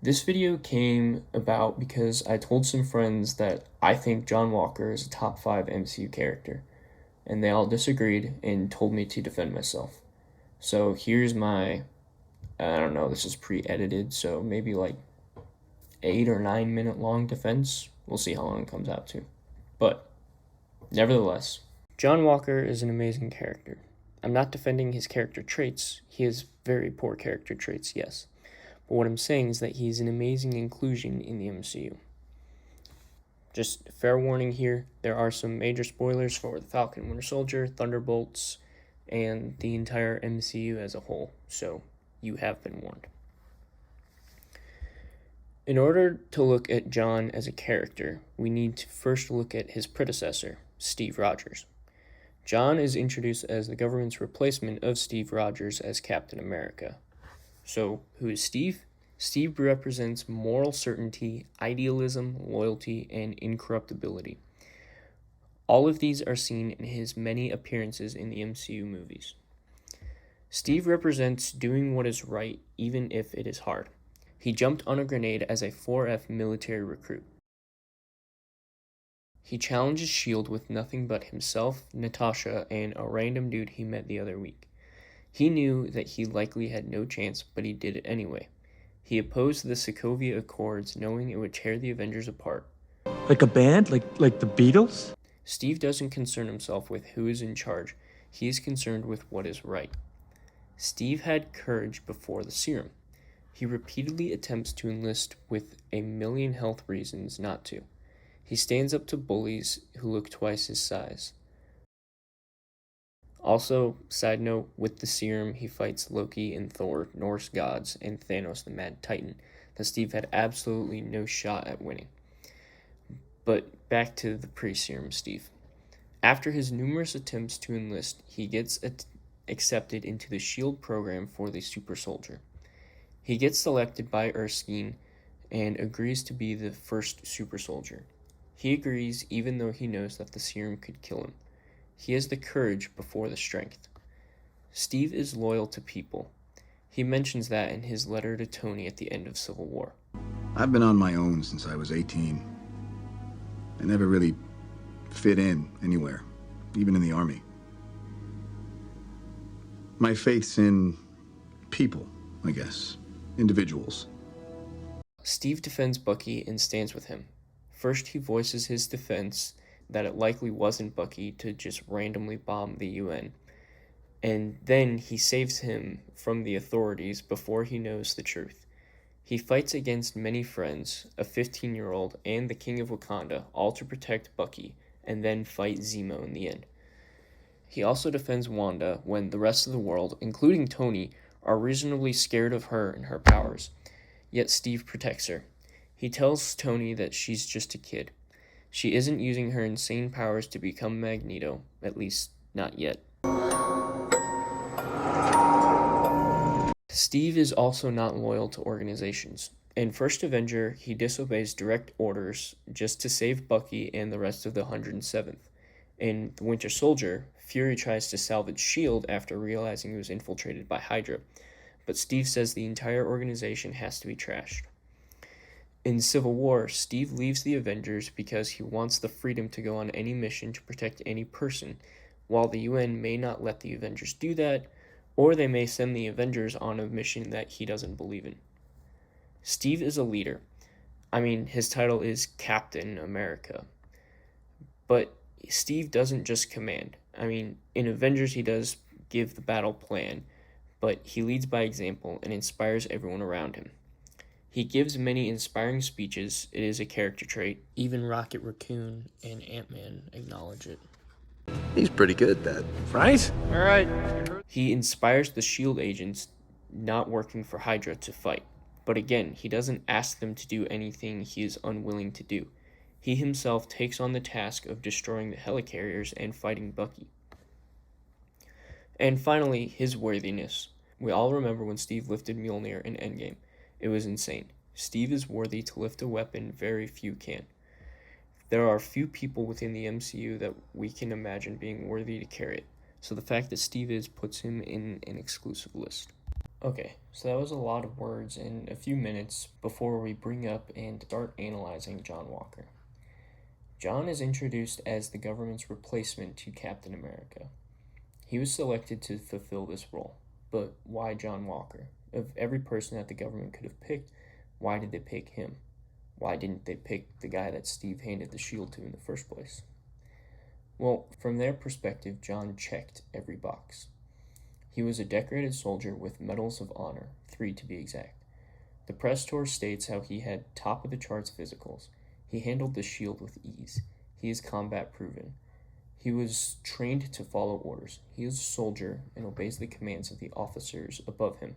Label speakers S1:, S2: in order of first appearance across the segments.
S1: This video came about because I told some friends that I think John Walker is a top 5 MCU character, and they all disagreed and told me to defend myself. So here's my, I don't know, this is pre-edited, so maybe like 8 or 9 minute long defense. We'll see how long it comes out to. But nevertheless, John Walker is an amazing character. I'm not defending his character traits. He has very poor character traits, yes. But what I'm saying is that he's an amazing inclusion in the MCU. Just fair warning here, there are some major spoilers for the Falcon Winter Soldier, Thunderbolts, and the entire MCU as a whole, so you have been warned. In order to look at John as a character, we need to first look at his predecessor, Steve Rogers. John is introduced as the government's replacement of Steve Rogers as Captain America. So, who is Steve? Steve represents moral certainty, idealism, loyalty, and incorruptibility. All of these are seen in his many appearances in the MCU movies. Steve represents doing what is right even if it is hard. He jumped on a grenade as a 4F military recruit. He challenges S.H.I.E.L.D. with nothing but himself, Natasha, and a random dude he met the other week. He knew that he likely had no chance, but he did it anyway. He opposed the Sokovia Accords, knowing it would tear the Avengers apart.
S2: Like a band? Like the Beatles?
S1: Steve doesn't concern himself with who is in charge. He is concerned with what is right. Steve had courage before the serum. He repeatedly attempts to enlist with a million health reasons not to. He stands up to bullies who look twice his size. Also, side note, with the serum, he fights Loki and Thor, Norse gods, and Thanos the Mad Titan, that Steve had absolutely no shot at winning. But back to the pre-serum Steve. After his numerous attempts to enlist, he gets accepted into the S.H.I.E.L.D. program for the super soldier. He gets selected by Erskine and agrees to be the first super soldier. He agrees even though he knows that the serum could kill him. He has the courage before the strength. Steve is loyal to people. He mentions that in his letter to Tony at the end of Civil War.
S3: I've been on my own since I was 18. I never really fit in anywhere, even in the army. My faith's in people, I guess. Individuals.
S1: Steve defends Bucky and stands with him. First, he voices his defense that it likely wasn't Bucky to just randomly bomb the UN. And then he saves him from the authorities before he knows the truth. He fights against many friends, a 15-year-old, and the King of Wakanda, all to protect Bucky, and then fight Zemo in the end. He also defends Wanda when the rest of the world, including Tony, are reasonably scared of her and her powers. Yet Steve protects her. He tells Tony that she's just a kid. She isn't using her insane powers to become Magneto, at least not yet. Steve is also not loyal to organizations. In First Avenger, he disobeys direct orders just to save Bucky and the rest of the 107th. In The Winter Soldier, Fury tries to salvage S.H.I.E.L.D. after realizing it was infiltrated by Hydra, but Steve says the entire organization has to be trashed. In Civil War, Steve leaves the Avengers because he wants the freedom to go on any mission to protect any person, while the UN may not let the Avengers do that, or they may send the Avengers on a mission that he doesn't believe in. Steve is a leader. I mean, his title is Captain America. But Steve doesn't just command. I mean, in Avengers he does give the battle plan, but he leads by example and inspires everyone around him. He gives many inspiring speeches. It is a character trait. Even Rocket Raccoon and Ant-Man acknowledge it.
S4: He's pretty good at that.
S2: Right?
S5: All right.
S1: He inspires the S.H.I.E.L.D. agents not working for Hydra to fight. But again, he doesn't ask them to do anything he is unwilling to do. He himself takes on the task of destroying the helicarriers and fighting Bucky. And finally, his worthiness. We all remember when Steve lifted Mjolnir in Endgame. It was insane. Steve is worthy to lift a weapon very few can. There are few people within the MCU that we can imagine being worthy to carry it, so the fact that Steve is puts him in an exclusive list. Okay, so that was a lot of words in a few minutes before we bring up and start analyzing John Walker. John is introduced as the government's replacement to Captain America. He was selected to fulfill this role, but why John Walker? Of every person that the government could have picked, why did they pick him? Why didn't they pick the guy that Steve handed the shield to in the first place? Well, from their perspective, John checked every box. He was a decorated soldier with medals of honor, 3 to be exact. The press tour states how he had top of the charts physicals. He handled the shield with ease. He is combat proven. He was trained to follow orders. He is a soldier and obeys the commands of the officers above him.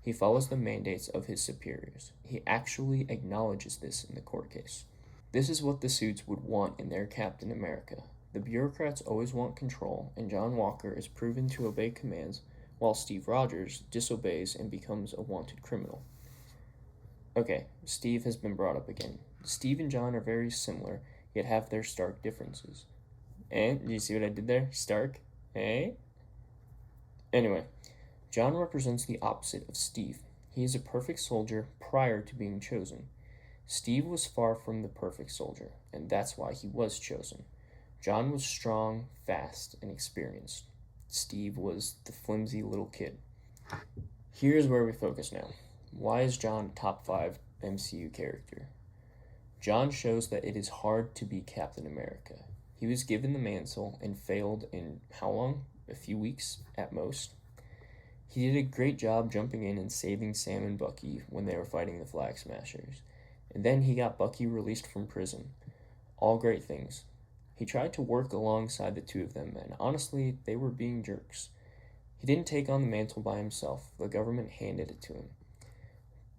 S1: He follows the mandates of his superiors. He actually acknowledges this in the court case. This is what the suits would want in their Captain America. The bureaucrats always want control, and John Walker is proven to obey commands, while Steve Rogers disobeys and becomes a wanted criminal. Okay, Steve has been brought up again. Steve and John are very similar, yet have their stark differences. Do you see what I did there? Stark? Anyway, John represents the opposite of Steve. He is a perfect soldier prior to being chosen. Steve was far from the perfect soldier, and that's why he was chosen. John was strong, fast, and experienced. Steve was the flimsy little kid. Here's where we focus now. Why is John top 5 MCU character? John shows that it is hard to be Captain America. He was given the mantle and failed in how long? A few weeks at most. He did a great job jumping in and saving Sam and Bucky when they were fighting the Flag Smashers. And then he got Bucky released from prison. All great things. He tried to work alongside the two of them, and honestly, they were being jerks. He didn't take on the mantle by himself. The government handed it to him.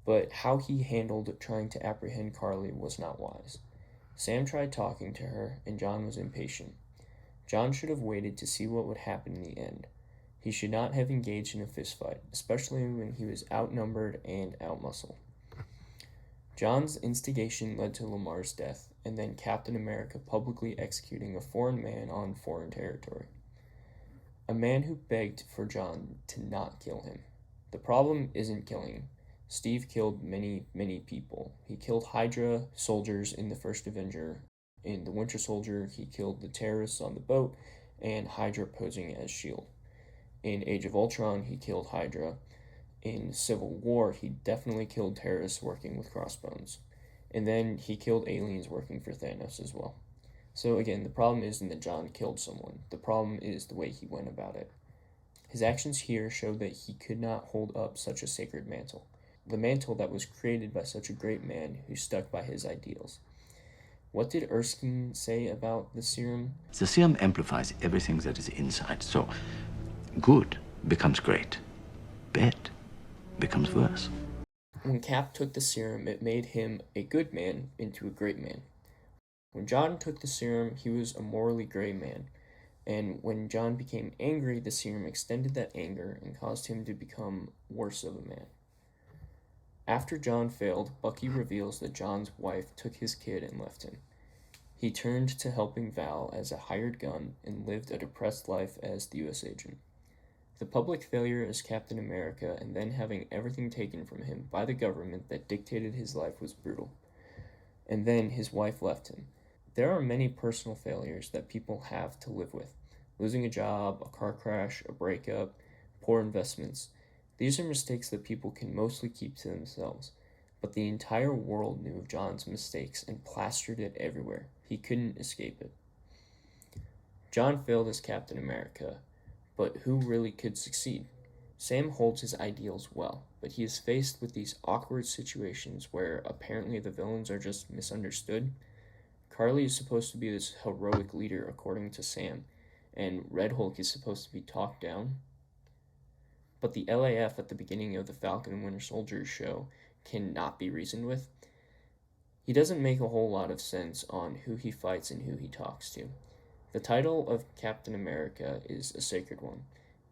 S1: But how he handled trying to apprehend Carly was not wise. Sam tried talking to her, and John was impatient. John should have waited to see what would happen in the end. He should not have engaged in a fistfight, especially when he was outnumbered and outmuscled. John's instigation led to Lamar's death, and then Captain America publicly executing a foreign man on foreign territory. A man who begged for John to not kill him. The problem isn't killing him. Steve killed many, many people. He killed Hydra soldiers in the first Avenger. In the Winter Soldier, he killed the terrorists on the boat and Hydra posing as S.H.I.E.L.D. In Age of Ultron, he killed Hydra. In Civil War, he definitely killed terrorists working with Crossbones. And then he killed aliens working for Thanos as well. So again, the problem isn't that John killed someone. The problem is the way he went about it. His actions here show that he could not hold up such a sacred mantle. The mantle that was created by such a great man who stuck by his ideals. What did Erskine say about the serum?
S5: The serum amplifies everything that is inside. So good becomes great. Bad becomes worse.
S1: When Cap took the serum, it made him a good man into a great man. When John took the serum, he was a morally gray man. And when John became angry, the serum extended that anger and caused him to become worse of a man. After John failed, Bucky reveals that John's wife took his kid and left him. He turned to helping Val as a hired gun and lived a depressed life as the U.S. agent. The public failure as Captain America and then having everything taken from him by the government that dictated his life was brutal. And then his wife left him. There are many personal failures that people have to live with. Losing a job, a car crash, a breakup, poor investments. These are mistakes that people can mostly keep to themselves, but the entire world knew of John's mistakes and plastered it everywhere. He couldn't escape it. John failed as Captain America, but who really could succeed? Sam holds his ideals well, but he is faced with these awkward situations where apparently the villains are just misunderstood. Carly is supposed to be this heroic leader according to Sam, and Red Hulk is supposed to be talked down. But the LAF at the beginning of the Falcon and Winter Soldier show cannot be reasoned with. He doesn't make a whole lot of sense on who he fights and who he talks to. The title of Captain America is a sacred one,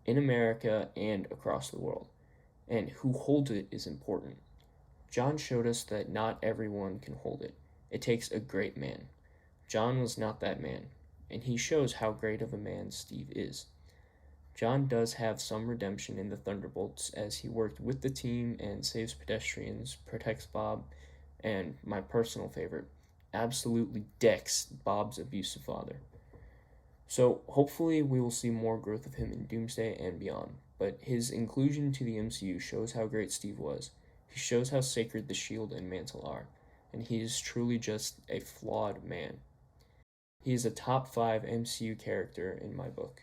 S1: in America and across the world, and who holds it is important. John showed us that not everyone can hold it. It takes a great man. John was not that man, and he shows how great of a man Steve is. John does have some redemption in the Thunderbolts as he worked with the team and saves pedestrians, protects Bob, and my personal favorite, absolutely decks Bob's abusive father. So hopefully we will see more growth of him in Doomsday and beyond, but his inclusion to the MCU shows how great Steve was. He shows how sacred the shield and mantle are, and he is truly just a flawed man. He is a top 5 MCU character in my book.